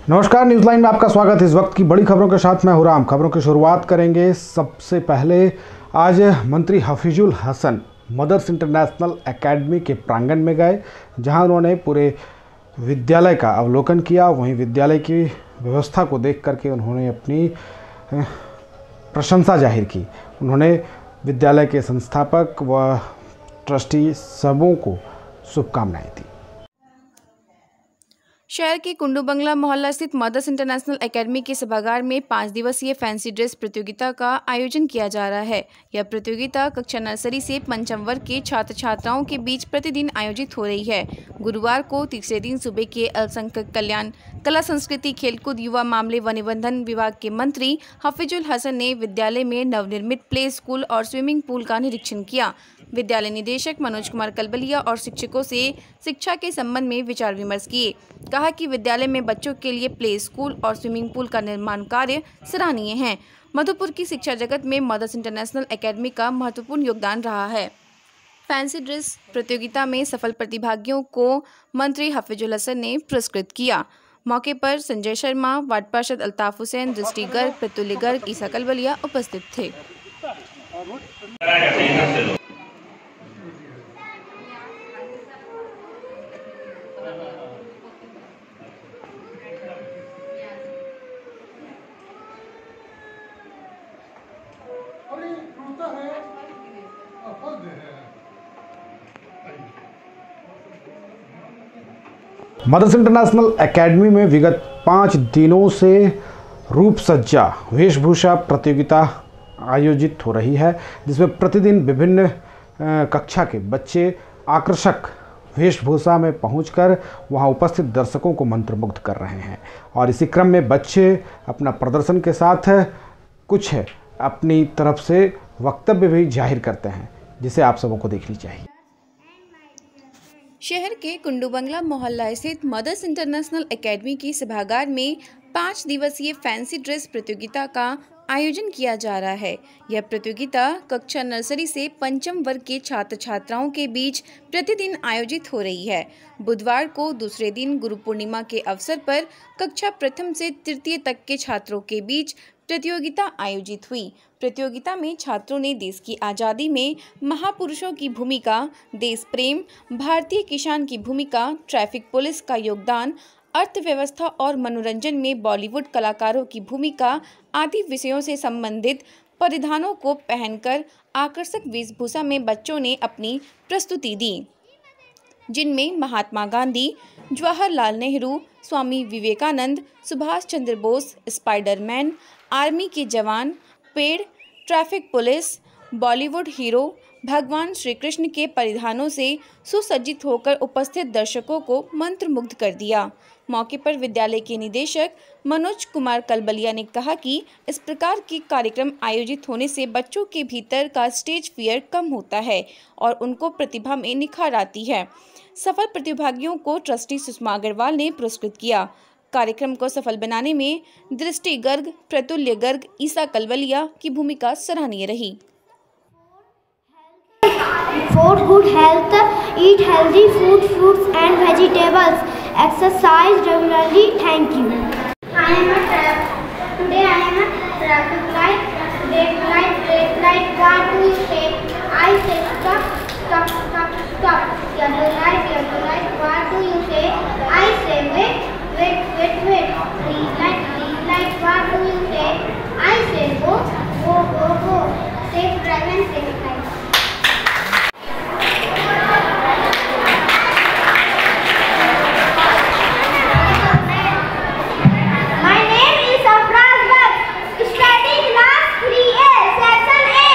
नमस्कार, news line में आपका स्वागत है। इस वक्त की बड़ी खबरों के साथ मैं हुराम। खबरों की शुरुआत करेंगे। सबसे पहले आज मंत्री Hafizul Hasan mother's international academy के प्रांगण में गए, जहां उन्होंने पूरे विद्यालय का अवलोकन किया। वहीं विद्यालय की व्यवस्था को देख करके उन्होंने अपनी प्रशंसा जाहिर की। उन्होंने विद्यालय के संस्थापक व ट्रस्टी सबों को शुभकामनाएं दी। शहर के कुंडू बंगला मोहल्ला स्थित मदर्स इंटरनेशनल एकेडमी के सभागार में 5 दिवसीय फैंसी ड्रेस प्रतियोगिता का आयोजन किया जा रहा है। यह प्रतियोगिता कक्षा नर्सरी से पंचम वर्ग के छात्र छात्राओं के बीच प्रतिदिन आयोजित हो रही है। गुरुवार को तीसरे दिन सुबह के अल्पसंख्यक कल्याण, कला संस्कृति, खेलकूद, युवा मामले व निबंधन विभाग के मंत्री हफीजुल हसन ने विद्यालय में नवनिर्मित प्ले स्कूल और स्विमिंग पूल का निरीक्षण किया। विद्यालय निदेशक मनोज कुमार कलबलिया और शिक्षकों से शिक्षा के संबंध में विचार विमर्श किए। कहा कि विद्यालय में बच्चों के लिए प्ले स्कूल और स्विमिंग पूल का निर्माण कार्य सराहनीय है। मधुपुर की शिक्षा जगत में मदर्स इंटरनेशनल एकेडमी का महत्वपूर्ण योगदान रहा है। फैंसी ड्रेस प्रतियोगिता में सफल प्रतिभागियों को मंत्री हफीजुल हसन ने पुरस्कृत किया। मौके पर संजय शर्मा, वार्ड पार्षद अल्ताफ हुसैन, दृष्टि गर्ग, प्रतुल्य गर्ग, ईसा कलबलिया उपस्थित थे। मदर्स इंटरनेशनल एकेडमी में विगत 5 दिनों से रूप सज्जा वेशभूषा प्रतियोगिता आयोजित हो रही है, जिसमें प्रतिदिन विभिन्न कक्षा के बच्चे आकर्षक वेशभूषा में पहुंचकर वहां उपस्थित दर्शकों को मंत्रमुग्ध कर रहे हैं। और इसी क्रम में बच्चे अपना प्रदर्शन के साथ कुछ अपनी तरफ से वक्तव्य भी जाहिर करते हैं, जिसे आप सबों को देखनी चाहिए। शहर के कुंडू बंगला मोहल्ला स्थित मदर्स इंटरनेशनल एकेडमी की सभागार में 5 दिवसीय फैंसी ड्रेस प्रतियोगिता का आयोजन किया जा रहा है। यह प्रतियोगिता कक्षा नर्सरी से पंचम वर्ग के छात्र छात्राओं के बीच प्रतिदिन आयोजित हो रही है। बुधवार को दूसरे दिन गुरु पूर्णिमा के अवसर पर कक्षा प्रथम से तृतीय तक के छात्रों के बीच प्रतियोगिता आयोजित हुई। प्रतियोगिता में छात्रों ने देश की आज़ादी में महापुरुषों की भूमिका, देश प्रेम, भारतीय किसान की भूमिका, ट्रैफिक पुलिस का योगदान, अर्थव्यवस्था और मनोरंजन में बॉलीवुड कलाकारों की भूमिका आदि विषयों से संबंधित परिधानों को पहनकर आकर्षक वेशभूषा में बच्चों ने अपनी प्रस्तुति दी, जिनमें महात्मा गांधी, जवाहरलाल नेहरू, स्वामी विवेकानंद, सुभाष चंद्र बोस, स्पाइडरमैन, आर्मी के जवान, पेड़, ट्रैफिक पुलिस, बॉलीवुड हीरो, भगवान श्री कृष्ण के परिधानों से सुसज्जित होकर उपस्थित दर्शकों को मंत्रमुग्ध कर दिया। मौके पर विद्यालय के निदेशक मनोज कुमार कलबलिया ने कहा कि इस प्रकार के कार्यक्रम आयोजित होने से बच्चों के भीतर का स्टेज फियर कम होता है और उनको प्रतिभा में निखार आती है। सफल प्रतिभागियों को ट्रस्टी सुषमा अग्रवाल ने पुरस्कृत किया। कार्यक्रम को सफल बनाने में दृष्टि गर्ग, प्रतुल्य गर्ग, ईसा कलबलिया की भूमिका सराहनीय रही। For good health, eat healthy food, fruits and vegetables. Exercise regularly. Thank you. Today I am a traffic light. Red light. What do you say? I say stop, stop, stop, stop. Yellow light. What do you say? I say wait. Green light. What do you say? I say go. Safe drive and safe life. My name is Afraz Bhatt, studying class 3A, section A.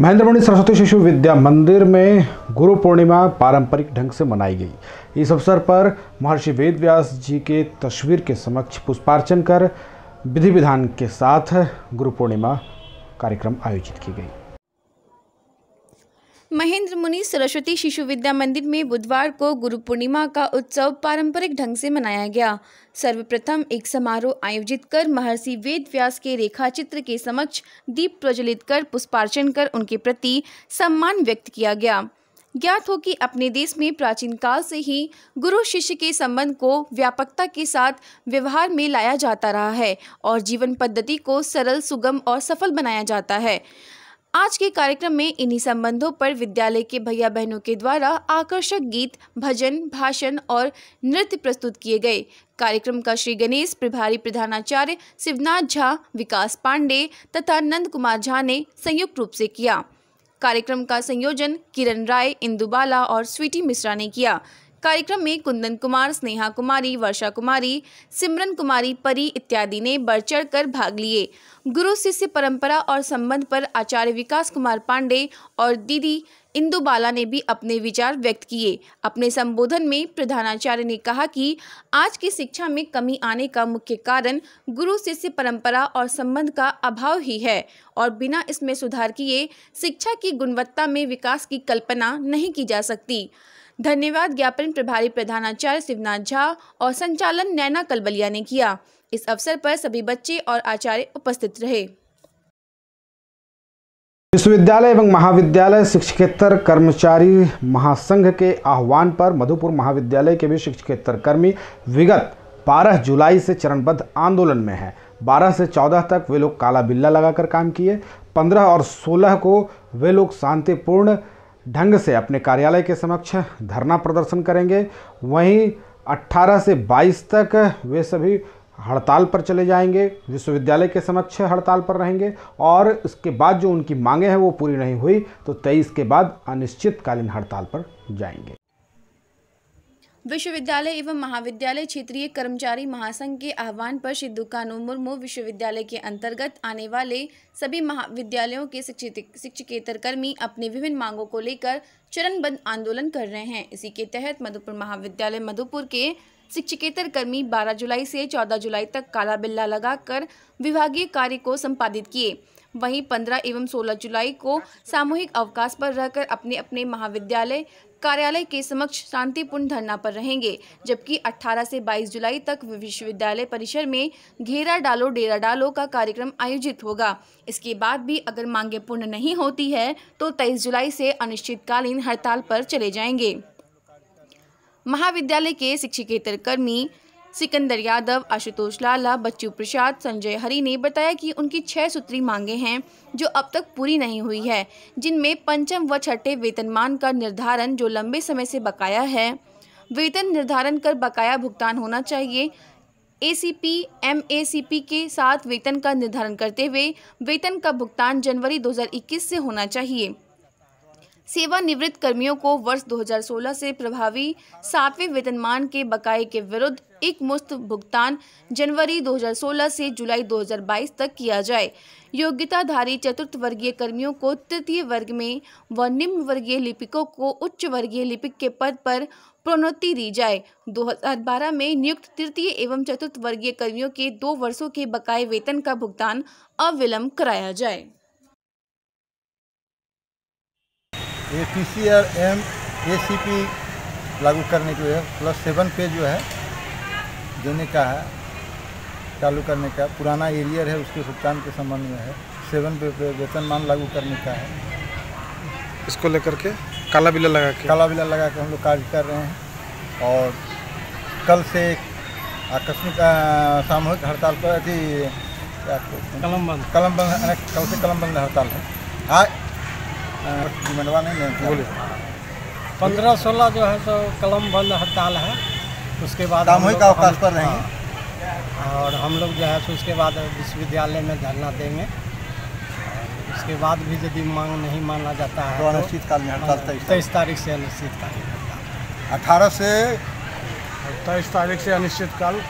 महेंद्रमणि Saraswati Shishu Vidya मंदिर में गुरु पूर्णिमा पारंपरिक ढंग से मनाई गई। इस अवसर पर महर्षि वेद व्यास जी के तस्वीर के समक्ष पुष्पार्चन कर विधि विधान के साथ गुरु पूर्णिमा कार्यक्रम आयोजित की गई। महेंद्र मुनि सरस्वती शिशु विद्या मंदिर में बुधवार को गुरु पूर्णिमा का उत्सव पारंपरिक ढंग से मनाया गया। सर्वप्रथम एक समारोह आयोजित कर महर्षि वेद व्यास के रेखा चित्र के समक्ष दीप प्रज्वलित कर पुष्पार्चन कर उनके प्रति सम्मान व्यक्त किया गया। ज्ञात हो कि अपने देश में प्राचीन काल से ही गुरु शिष्य के संबंध को व्यापकता के साथ व्यवहार में लाया जाता रहा है और जीवन पद्धति को सरल, सुगम और सफल बनाया जाता है। आज के कार्यक्रम में इन्हीं संबंधों पर विद्यालय के भैया बहनों के द्वारा आकर्षक गीत, भजन, भाषण और नृत्य प्रस्तुत किए गए। कार्यक्रम का श्री गणेश प्रभारी प्रधानाचार्य शिवनाथ झा, विकास पांडे तथा नंद कुमार झा ने संयुक्त रूप से किया। कार्यक्रम का संयोजन किरण राय, इंदुबाला और स्वीटी मिश्रा ने किया। कार्यक्रम में कुंदन कुमार, स्नेहा कुमारी, वर्षा कुमारी, सिमरन कुमारी, परी इत्यादि ने बढ़ चढ़ कर भाग लिए। गुरु शिष्य परंपरा और संबंध पर आचार्य विकास कुमार पांडे और दीदी इंदुबाला ने भी अपने विचार व्यक्त किए। अपने संबोधन में प्रधानाचार्य ने कहा कि आज की शिक्षा में कमी आने का मुख्य कारण गुरु शिष्य परंपरा और संबंध का अभाव ही है और बिना इसमें सुधार किए शिक्षा की गुणवत्ता में विकास की कल्पना नहीं की जा सकती। धन्यवाद ज्ञापन प्रभारी प्रधानाचार्य शिवनाथ झा और संचालन नैना कलबलिया ने किया। इस अवसर पर सभी बच्चे और आचार्य उपस्थित रहे। विश्वविद्यालय एवं महाविद्यालय शिक्षकेतर कर्मचारी महासंघ के आह्वान पर मधुपुर महाविद्यालय के भी शिक्षकेतर कर्मी विगत 12 जुलाई से चरणबद्ध आंदोलन में हैं। 12 से 14 तक वे लोग काला बिल्ला लगाकर काम किए। 15 और 16 को वे लोग शांतिपूर्ण ढंग से अपने कार्यालय के समक्ष धरना प्रदर्शन करेंगे। वहीं 18 से 22 तक वे सभी हड़ताल पर चले जाएंगे, विश्वविद्यालय के समक्ष हड़ताल पर रहेंगे और इसके बाद जो उनकी मांगें हैं वो पूरी नहीं हुई तो 23 के बाद अनिश्चितकालीन हड़ताल पर जाएंगे। विश्वविद्यालय एवं महाविद्यालय क्षेत्रीय कर्मचारी महासंघ के आह्वान पर श्री दुकानु मुर्मू विश्वविद्यालय के अंतर्गत आने वाले सभी महाविद्यालयों के शिक्षकेतर कर्मी अपनी विभिन्न मांगों को लेकर चरणबद्ध आंदोलन कर रहे हैं। इसी के तहत मधुपुर महाविद्यालय मधुपुर के शिक्षकेतर कर्मी 12 जुलाई से 14 जुलाई तक काला बिल्ला लगाकर विभागीय कार्य को संपादित किए। वहीं 15 एवं 16 जुलाई को सामूहिक अवकाश पर रहकर अपने अपने महाविद्यालय कार्यालय के समक्ष शांतिपूर्ण धरना पर रहेंगे, जबकि 18 से 22 जुलाई तक विश्वविद्यालय परिसर में घेरा डालो डेरा डालो का कार्यक्रम आयोजित होगा। इसके बाद भी अगर मांगे पूर्ण नहीं होती है तो 23 जुलाई से अनिश्चितकालीन हड़ताल पर चले जाएंगे। महाविद्यालय के शिक्षकेतर कर्मी सिकंदर यादव, आशुतोष लाला, बच्चू प्रसाद, संजय हरि ने बताया कि उनकी 6 सूत्री मांगे हैं जो अब तक पूरी नहीं हुई है, जिनमें पंचम व छठे वेतनमान का निर्धारण जो लंबे समय से बकाया है, वेतन निर्धारण कर बकाया भुगतान होना चाहिए, एसीपी एमएसीपी के साथ वेतन का निर्धारण करते हुए वेतन का भुगतान जनवरी 2021 से होना चाहिए। सेवानिवृत्त कर्मियों को वर्ष 2016 से प्रभावी 7वें वेतनमान के बकाये के विरुद्ध एक मुश्त भुगतान जनवरी 2016 से जुलाई 2022 तक किया जाए। योग्यताधारी चतुर्थ वर्गीय कर्मियों को तृतीय वर्ग में व निम्न वर्गीय लिपिकों को उच्च वर्गीय लिपिक के पद पर प्रोन्नति दी जाए। 2012 में नियुक्त तृतीय एवं चतुर्थ वर्गीय कर्मियों के 2 वर्षों के बकाये वेतन का भुगतान अविलंब कराया जाए। एपीसी और एमएसीपी लागू करने के लिए +7 पे जो है देने का है, चालू करने का पुराना एरियर है उसके भुगतान के संबंध में है। 7 पे वेतनमान लागू करने का है। इसको लेकर के काला बिल्ला लगा के हम लोग कार्य कर रहे हैं और कल से आकस्मिक सामूहिक हड़ताल पर कल से कलम बंद हड़ताल है। आज मंडवा नहीं बोले 15-16 जो है तो कलम बंद हड़ताल है। उसके बाद सामूहिक अवकाश पर रहेंगे और हम लोग जो है तो उसके बाद विश्वविद्यालय में धरना देंगे। उसके बाद भी यदि मांग नहीं माना जाता है तो अनिश्चितकालीन हड़ताल 23 तारीख से अनिश्चितकालीन हड़ताल 18 से 23 तारीख से अनिश्चितकाल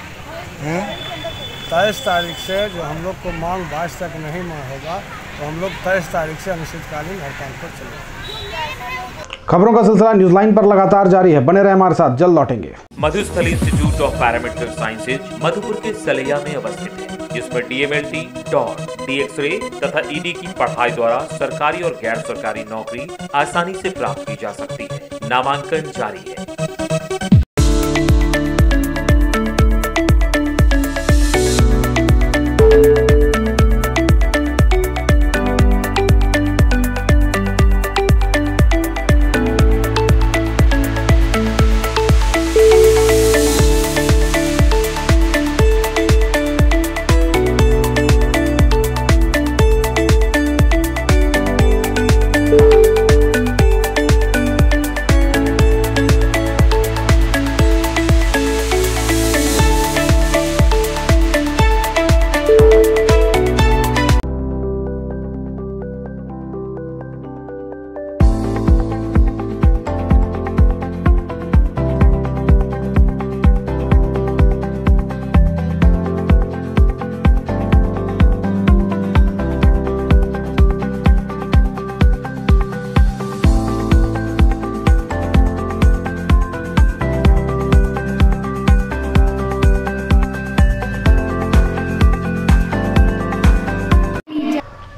23 तारीख से जो हम लोग को मांग 22 तक नहीं होगा तो हम लोग 23 तारीख से अनिश्चितकालीन हड़ताल पर चले। खबरों का सिलसिला न्यूज लाइन पर लगातार जारी है, बने रहे हमारे साथ, जल्द लौटेंगे। Madhusthali institute of paramedical sciences Madhupur के सलैया में अवस्थित है, जिसमें DMLT, डॉट, DX-ray तथा ED की पढ़ाई द्वारा सरकारी और गैर सरकारी नौकरी आसानी से प्राप्त की जा सकती है। नामांकन जारी है।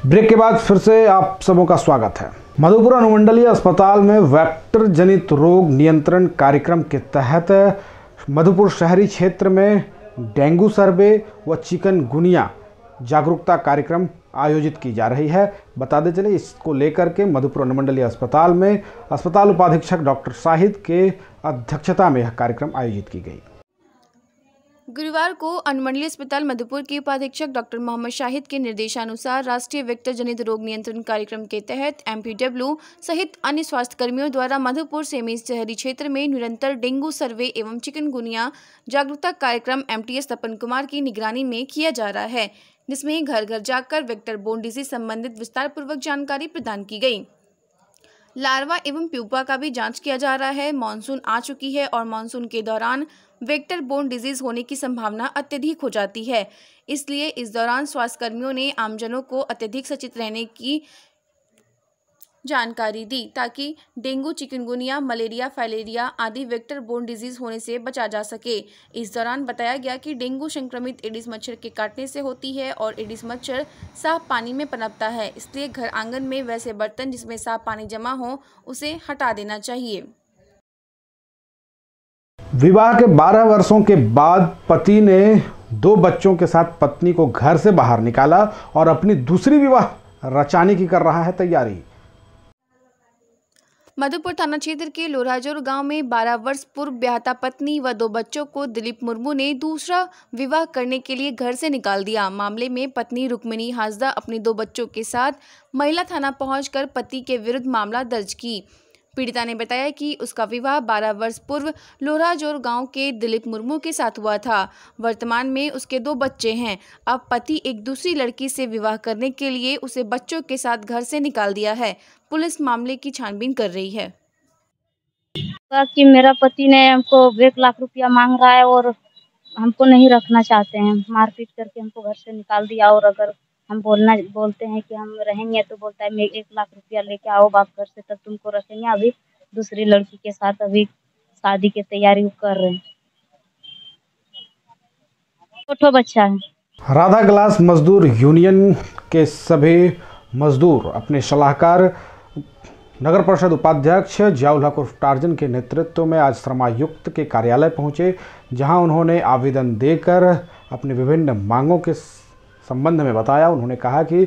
ब्रेक के बाद फिर से आप सबों का स्वागत है। मधुपुर अनुमंडलीय अस्पताल में वेक्टर जनित रोग नियंत्रण कार्यक्रम के तहत मधुपुर शहरी क्षेत्र में डेंगू सर्वे व चिकनगुनिया जागरूकता कार्यक्रम आयोजित की जा रही है। बताते चले, इसको लेकर के मधुपुर अनुमंडलीय अस्पताल में अस्पताल उपाधीक्षक डॉक्टर शाहिद के अध्यक्षता में यह कार्यक्रम आयोजित की गई। गुरुवार को अनुमंडलीय अस्पताल मधुपुर के उपाधीक्षक डॉक्टर मोहम्मद शाहिद के निर्देशानुसार राष्ट्रीय वेक्टर जनित रोग नियंत्रण कार्यक्रम के तहत MPW सहित अन्य स्वास्थ्य कर्मियों द्वारा मधुपुर सेमी शहरी क्षेत्र में निरंतर डेंगू सर्वे एवं चिकनगुनिया जागरूकता कार्यक्रम MTS तपन कुमार की निगरानी में किया जा रहा है, जिसमें घर घर जाकर वेक्टर बोर्न डिजीज संबंधित विस्तार पूर्वक जानकारी प्रदान की गई। लार्वा एवं प्यूपा का भी जांच किया जा रहा है। मानसून आ चुकी है और मानसून के दौरान वेक्टर बोर्न डिजीज होने की संभावना अत्यधिक हो जाती है, इसलिए इस दौरान स्वास्थ्य कर्मियों ने आमजनों को अत्यधिक सचेत रहने की जानकारी दी, ताकि डेंगू, चिकनगुनिया, मलेरिया, फाइलेरिया आदि वेक्टर बोर्न डिजीज होने से बचा जा सके। इस दौरान बताया गया कि डेंगू संक्रमित एडिस मच्छर के काटने से होती है और एडिस मच्छर साफ पानी में पनपता है, इसलिए घर आंगन में वैसे बर्तन जिसमें साफ पानी जमा हो उसे हटा देना चाहिए। विवाह के 12 वर्षों के बाद पति ने 2 बच्चों के साथ पत्नी को घर से बाहर निकाला और अपनी दूसरी विवाह रचाने की कर रहा है तैयारी। मधुपुर थाना क्षेत्र के लोराजोर गांव में 12 वर्ष पूर्व ब्याहता पत्नी व 2 बच्चों को दिलीप मुर्मू ने दूसरा विवाह करने के लिए घर से निकाल दिया। मामले में पत्नी रुक्मिणी हासदा अपने 2 बच्चों के साथ महिला थाना पहुंचकर पति के विरुद्ध मामला दर्ज की। पीड़िता ने बताया कि उसका विवाह 12 वर्ष पूर्व लोराजोर गांव के दिलीप मुर्मू के साथ हुआ था। वर्तमान में उसके 2 बच्चे हैं। अब पति एक दूसरी लड़की से विवाह करने के लिए उसे बच्चों के साथ घर से निकाल दिया है। पुलिस मामले की छानबीन कर रही है। कि मेरा पति ने हमको 1 लाख रुपया मांग रहा है और हमको नहीं रखना चाहते हैं, मारपीट करके हमको घर से निकाल दिया। और अगर हम बोलते हैं कि हम रहेंगे तो बोलता है मैं 1 लाख रुपया लेके आओ बाप घर से, तब तुमको रखेंगे। अभी दूसरी लड़की के साथ अभी शादी की तैयारी कर रहे हैं। छोटा बच्चा है। राधा ग्लास मजदूर यूनियन के सभी मजदूर अपने सलाहकार नगर परिषद उपाध्यक्ष जियाउल हक उर्फ टार्जन के नेतृत्व में आज श्रमायुक्त के कार्यालय पहुंचे, जहां उन्होंने आवेदन देकर अपने विभिन्न मांगों के संबंध में बताया। उन्होंने कहा कि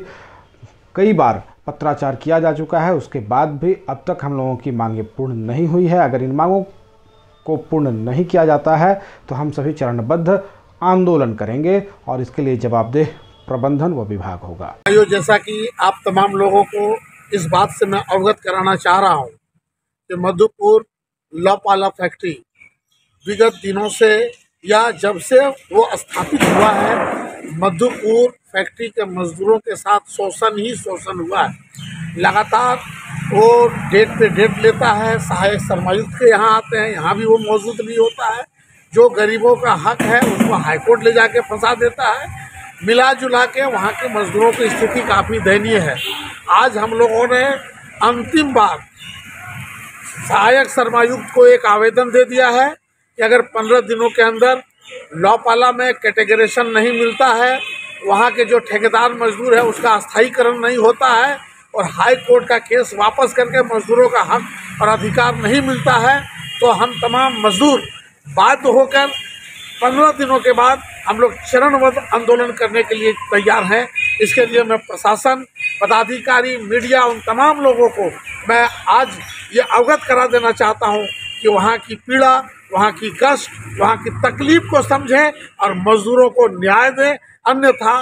कई बार पत्राचार किया जा चुका है, उसके बाद भी अब तक हम लोगों की मांगें पूर्ण नहीं हुई है। अगर इन मांगों को पूर्ण नहीं किया जाता है तो हम सभी चरणबद्ध आंदोलन करेंगे और इसके लिए जवाबदेह प्रबंधन व विभाग होगा। जैसा कि आप तमाम लोगों को इस बात से मैं अवगत कराना चाह रहा हूं कि मधुपुर लपाला फैक्ट्री विगत दिनों से या जब से वो स्थापित हुआ है, मधुपुर फैक्ट्री के मजदूरों के साथ शोषण ही शोषण हुआ है। लगातार वो डेट पे डेट लेता है। सहायक श्रमायुक्त के यहाँ आते हैं, यहाँ भी वो मौजूद नहीं होता है। जो गरीबों का हक है उसको हाईकोर्ट ले जाके फंसा देता है। मिला जुला के वहाँ के मजदूरों की स्थिति काफ़ी दयनीय है। आज हम लोगों ने अंतिम बार सहायक शर्मायुक्त को एक आवेदन दे दिया है कि अगर 15 दिनों के अंदर लौपाला में कैटेगराइजेशन नहीं मिलता है, वहाँ के जो ठेकेदार मजदूर है उसका अस्थायीकरण नहीं होता है और हाई कोर्ट का केस वापस करके मजदूरों का हक और अधिकार नहीं मिलता है, तो हम तमाम मजदूर बाध्य होकर 15 दिनों के बाद हम लोग चरणबद्ध आंदोलन करने के लिए तैयार हैं। इसके लिए मैं प्रशासन, पदाधिकारी, मीडिया, उन तमाम लोगों को मैं आज ये अवगत करा देना चाहता हूँ कि वहाँ की पीड़ा, वहाँ की कष्ट, वहाँ की तकलीफ को समझें और मजदूरों को न्याय दें। अन्यथा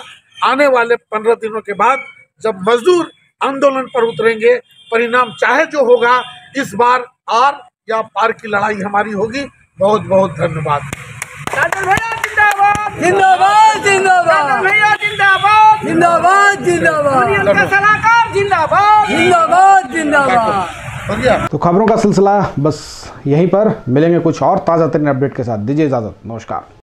आने वाले 15 दिनों के बाद जब मजदूर आंदोलन पर उतरेंगे, परिणाम चाहे जो होगा, इस बार आर या पार की लड़ाई हमारी होगी। बहुत बहुत धन्यवाद। जिंदाबाद जिंदाबाद जिंदाबाद जिंदाबाद जिंदाबाद जिंदाबाद जिंदाबाद। तो खबरों का सिलसिला बस यहीं पर, मिलेंगे कुछ और ताज़ा तरीन अपडेट के साथ। दीजिए इजाज़त, नमस्कार।